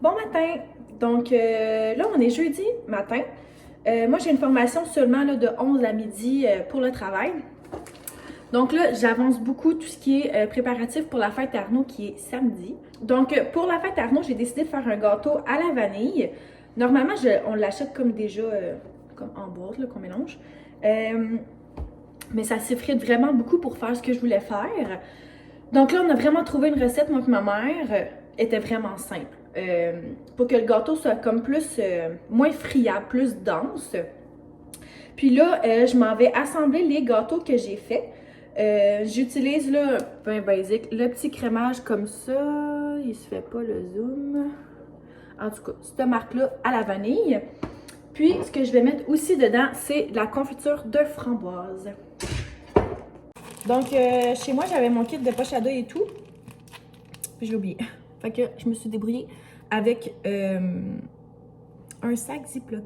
Bon matin! Donc là, on est jeudi matin. Moi, j'ai une formation seulement là, de 11 à midi pour le travail. Donc là, j'avance beaucoup tout ce qui est préparatif pour la fête Arnaud qui est samedi. Donc pour la fête Arnaud, j'ai décidé de faire un gâteau à la vanille. Normalement, on l'achète comme déjà comme en boîte qu'on mélange. Mais ça s'effrite vraiment beaucoup pour faire ce que je voulais faire. Donc là, on a vraiment trouvé une recette, moi et ma mère, était vraiment simple. Pour que le gâteau soit comme plus, moins friable, plus dense. Puis là, je m'en vais assembler les gâteaux que j'ai faits. J'utilise là, ben basique, le petit crémage comme ça. Il se fait pas le zoom. En tout cas, cette marque-là à la vanille. Puis, ce que je vais mettre aussi dedans, c'est de la confiture de framboise. Donc, chez moi, j'avais mon kit de poche à deuil et tout. Puis, j'ai oublié. Fait que je me suis débrouillée avec un sac Ziploc.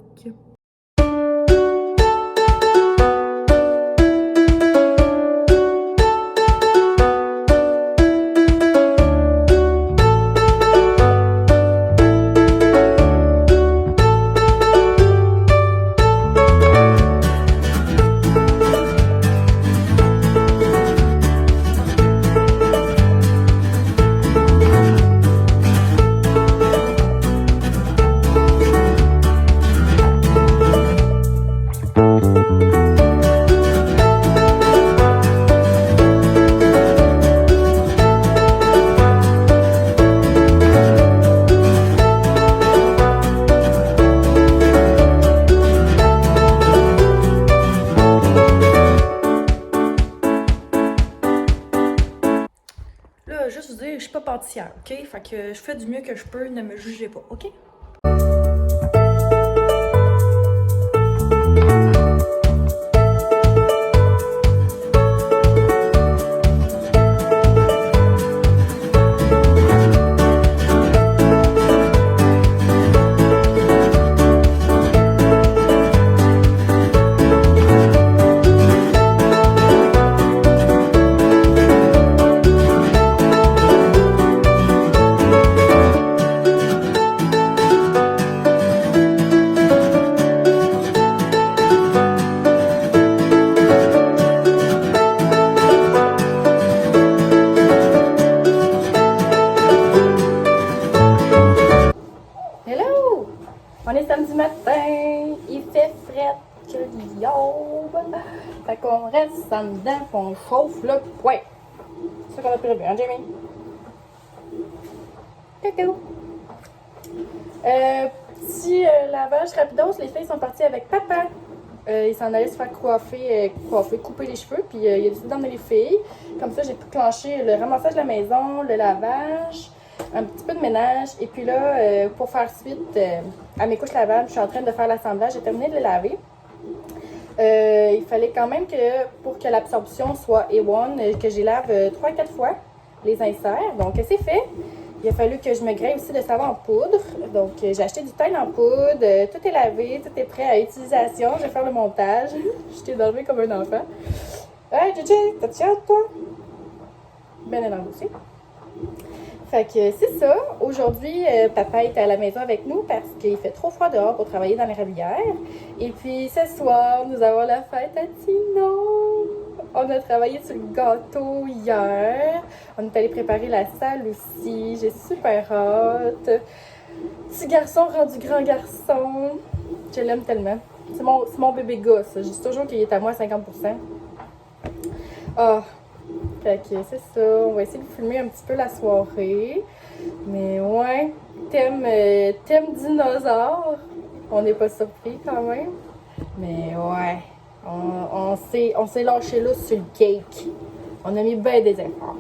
Là, juste vous dire, je suis pas pâtissière, ok? Fait que je fais du mieux que je peux, ne me jugez pas, ok? On est samedi matin, il fait fret que l'aube. Fait qu'on reste en dedans, qu'on chauffe le poêle. C'est ça qu'on a prévu, hein, Jamie? Coucou! Petit lavage rapidos, les filles sont parties avec papa. Ils s'en allaient se faire coiffer, couper les cheveux, puis il a décidé d'emmener les filles. Comme ça, j'ai pu clencher le ramassage de la maison, le lavage, un petit peu de ménage. Et puis là, pour faire suite à mes couches lavables, je suis en train de faire l'assemblage. J'ai terminé de les laver. Il fallait quand même que, pour que l'absorption soit A1, que j'y lave 3-4 fois les inserts. Donc, c'est fait. Il a fallu que je me graille aussi de savon en poudre. Donc, j'ai acheté du teint en poudre. Tout est lavé, tout est prêt à utilisation. Je vais faire le montage. Je t'ai dormi comme un enfant. Hey, JJ, t'as-tu hâte, toi? Ben énorme aussi. Fait que c'est ça. Aujourd'hui, papa est à la maison avec nous parce qu'il fait trop froid dehors pour travailler dans les rabières. Et puis, ce soir, nous avons la fête à Tino. On a travaillé sur le gâteau hier. On est allé préparer la salle aussi. J'ai super hâte. Petit garçon rendu grand garçon. Je l'aime tellement. C'est mon bébé gars, ça. Je dis toujours qu'il est à moi à 50%. Ah! Fait que c'est ça, on va essayer de filmer un petit peu la soirée. Mais ouais, thème dinosaure. On n'est pas surpris quand même. Mais ouais, on s'est lâché là sur le cake. On a mis bien des efforts.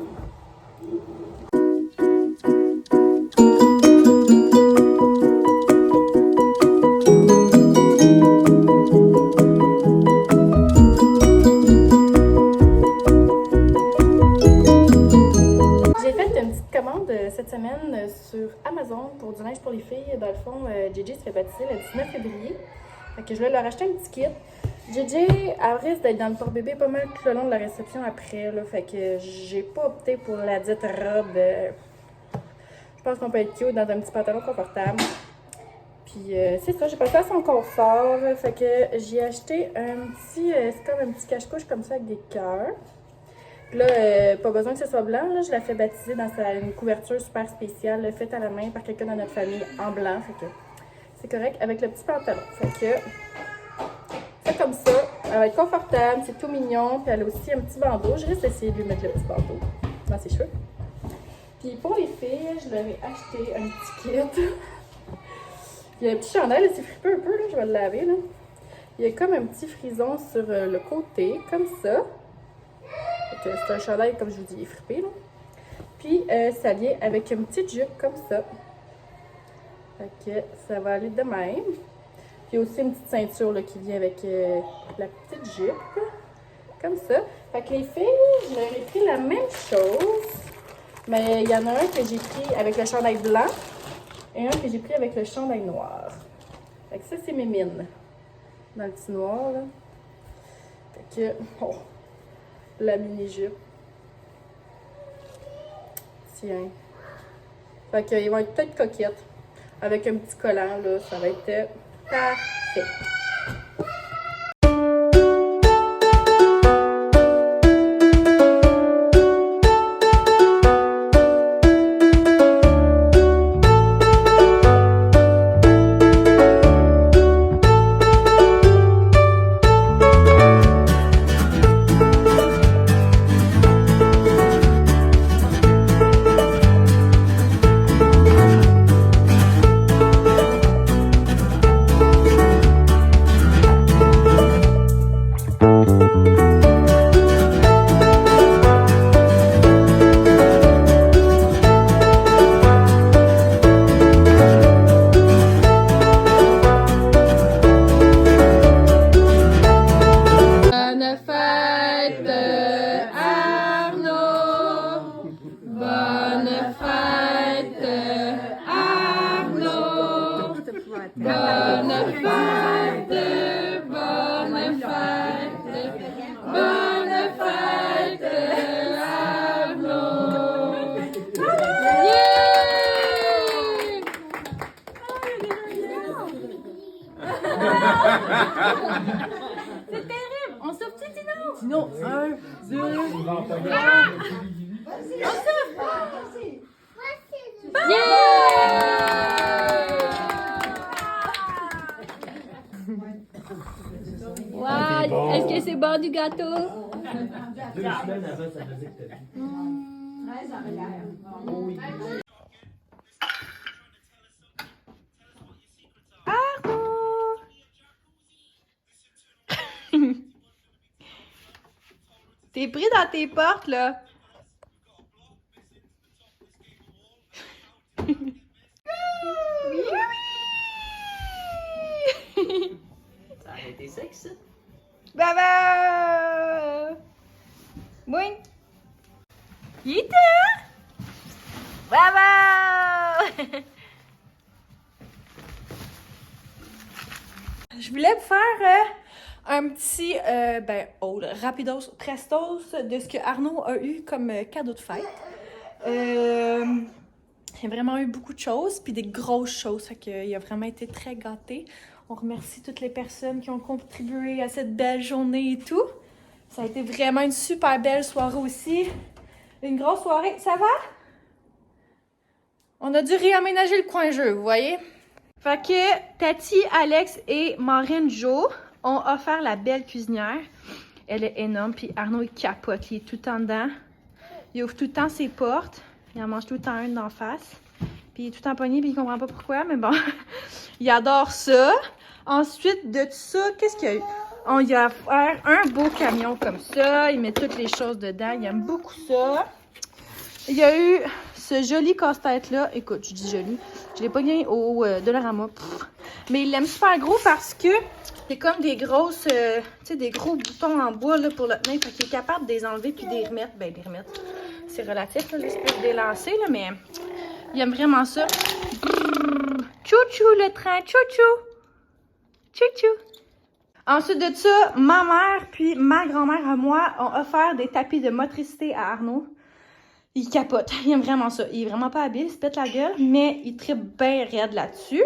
Cette semaine sur Amazon pour du linge pour les filles. Dans le fond, JJ se fait baptiser le 19 février. Fait que je vais leur acheter un petit kit. JJ, elle risque d'être dans le porte-bébé pas mal tout le long de la réception après. Là, fait que j'ai pas opté pour la dite robe. Je pense qu'on peut être cute dans un petit pantalon confortable. Puis c'est ça, j'ai pensé à son confort. Fait que j'ai acheté un petit, c'est comme un petit cache-couche comme ça avec des cœurs. Puis là, pas besoin que ce soit blanc, là, je la fais baptiser dans une couverture super spéciale, faite à la main par quelqu'un dans notre famille en blanc. Fait que c'est correct avec le petit pantalon. Fait que c'est comme ça, elle va être confortable, c'est tout mignon. Puis elle a aussi un petit bandeau. Je risque d'essayer de lui mettre le petit bandeau dans ses cheveux. Puis pour les filles, je leur ai acheté un petit kit. Il y a un petit chandail, là, c'est fripé un peu, là, je vais le laver. Là. Il y a comme un petit frison sur le côté, comme ça. C'est un chandail, comme je vous dis, il est fripé. Là. Puis ça vient avec une petite jupe comme ça. Fait que ça va aller de même. Puis il y a aussi une petite ceinture là, qui vient avec la petite jupe. Comme ça. Fait que les filles, je leur ai pris la même chose. Mais il y en a un que j'ai pris avec le chandail blanc. Et un que j'ai pris avec le chandail noir. Fait que ça, c'est mes mines. Dans le petit noir, là. Fait que, oh, la mini-jupe. Tiens. Fait que, ils vont être peut-être coquettes. Avec un petit collant, là, ça va être parfait. C'est terrible! On souffle-tu, Tino? Sinon, 1, 2, 3. On souffle! Wow! Est-ce que c'est bon du gâteau? 2 semaines avant, ça faisait que t'as dit. T'es pris dans tes portes, là. Ça a été sexe, ça? Bravo! Oui. Yita! Bravo! Je voulais vous faire un petit haul, rapidos, prestos de ce que Arnaud a eu comme cadeau de fête. Il a vraiment eu beaucoup de choses, puis des grosses choses, fait qu'il a vraiment été très gâté. On remercie toutes les personnes qui ont contribué à cette belle journée et tout. Ça a été vraiment une super belle soirée aussi. Une grosse soirée. Ça va? On a dû réaménager le coin jeu, vous voyez? Fait que Tati, Alex et Maureen Jo ont offert la belle cuisinière. Elle est énorme, puis Arnaud, il capote. Il est tout le temps dedans. Il ouvre tout le temps ses portes. Il en mange tout le temps une d'en face. Puis il est tout le temps pogné, puis il comprend pas pourquoi, mais bon. Il adore ça. Ensuite de ça, qu'est-ce qu'il y a eu? On y a offert un beau camion comme ça. Il met toutes les choses dedans. Il aime beaucoup ça. Il y a eu ce joli casse-tête-là. Écoute, je dis joli. Je l'ai pas gagné au Dollarama. Mais il l'aime super gros parce que c'est comme des grosses, tu sais, des gros boutons en bois là, pour le tenir. Fait qu'il est capable de les enlever puis de les remettre. Ben, les remettre. C'est relatif, là, l'espèce de délancer, là, mais il aime vraiment ça. Chouchou le train, chouchou. Chouchou. Ensuite de ça, ma mère puis ma grand-mère à moi ont offert des tapis de motricité à Arnaud. Il capote, il aime vraiment ça. Il est vraiment pas habile, il se pète la gueule, mais il tripe bien raide là-dessus.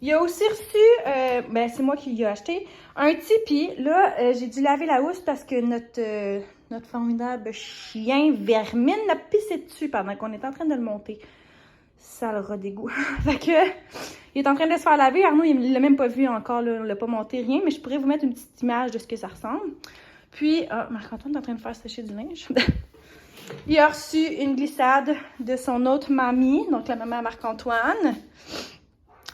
Il a aussi reçu, ben c'est moi qui lui ai acheté, un Tipeee. Là, j'ai dû laver la housse parce que notre formidable chien Vermine l'a pissé dessus pendant qu'on était en train de le monter. Ça le dégoût. Fait que, il est en train de se faire laver. Arnaud, il l'a même pas vu encore, là, on l'a pas monté, rien, mais je pourrais vous mettre une petite image de ce que ça ressemble. Puis, Marc-Antoine est en train de faire sécher du linge. Il a reçu une glissade de son autre mamie, donc la maman à Marc-Antoine.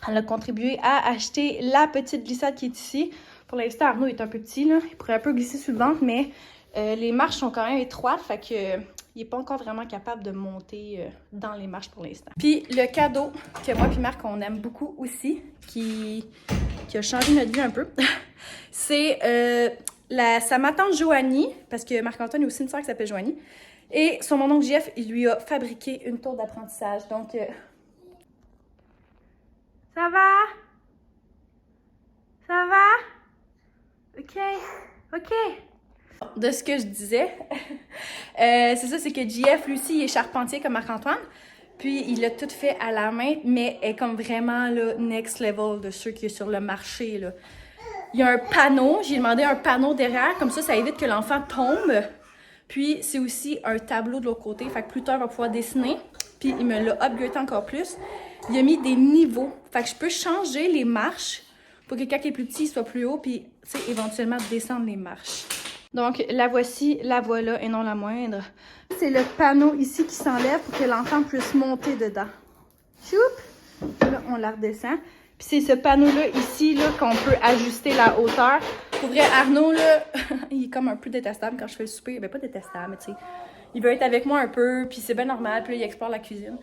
Elle a contribué à acheter la petite glissade qui est ici. Pour l'instant, Arnaud est un peu petit, là. Il pourrait un peu glisser sur le ventre, mais les marches sont quand même étroites, fait que il n'est pas encore vraiment capable de monter dans les marches pour l'instant. Puis le cadeau que moi et Marc, on aime beaucoup aussi, qui a changé notre vie un peu, c'est sa ma tante Joanie, parce que Marc-Antoine a aussi une soeur qui s'appelle Joanie, et son mon oncle Jeff, il lui a fabriqué une tour d'apprentissage. Donc, ça va? Ça va? OK. OK. De ce que je disais, c'est ça, c'est que JF, lui aussi, il est charpentier comme Marc-Antoine. Puis, il a tout fait à la main, mais est comme vraiment, là, next level de ceux qui sont sur le marché, là. Il y a un panneau, j'ai demandé un panneau derrière, comme ça évite que l'enfant tombe. Puis, c'est aussi un tableau de l'autre côté, fait que plus tard, il va pouvoir dessiner. Puis, il me l'a upgradé encore plus. Il a mis des niveaux, fait que je peux changer les marches pour que quand il est plus petit, il soit plus haut, puis, tu sais, éventuellement descendre les marches. Donc, la voici, la voilà, et non la moindre. C'est le panneau ici qui s'enlève pour que l'enfant puisse monter dedans. Choup! Là, on la redescend. Puis c'est ce panneau-là ici, là, qu'on peut ajuster la hauteur. Pour vrai, Arnaud, là, il est comme un peu détestable quand je fais le souper. Ben, pas détestable, mais tu sais, il veut être avec moi un peu, puis c'est bien normal, puis là, il explore la cuisine.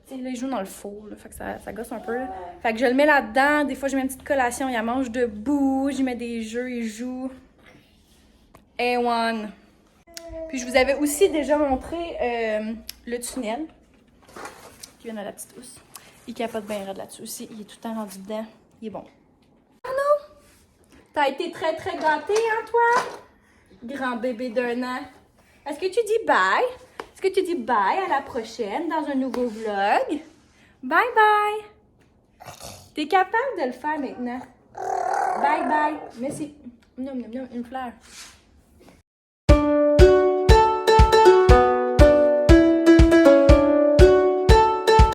Tu sais, là, il joue dans le four, là, fait que ça gosse un peu, là. Fait que je le mets là-dedans, des fois, je mets une petite collation, il la mange debout, j'y mets des jeux, il joue. A1. Puis je vous avais aussi déjà montré le tunnel qui vient à la petite housse. Il capote bien raide là-dessus aussi. Il est tout le temps rendu dedans. Il est bon. Arnaud! T'as été très très gâté, hein, toi? Grand bébé d'1 an. Est-ce que tu dis bye? Est-ce que tu dis bye à la prochaine dans un nouveau vlog? Bye bye! T'es capable de le faire maintenant. Bye bye. Merci. Non, une fleur.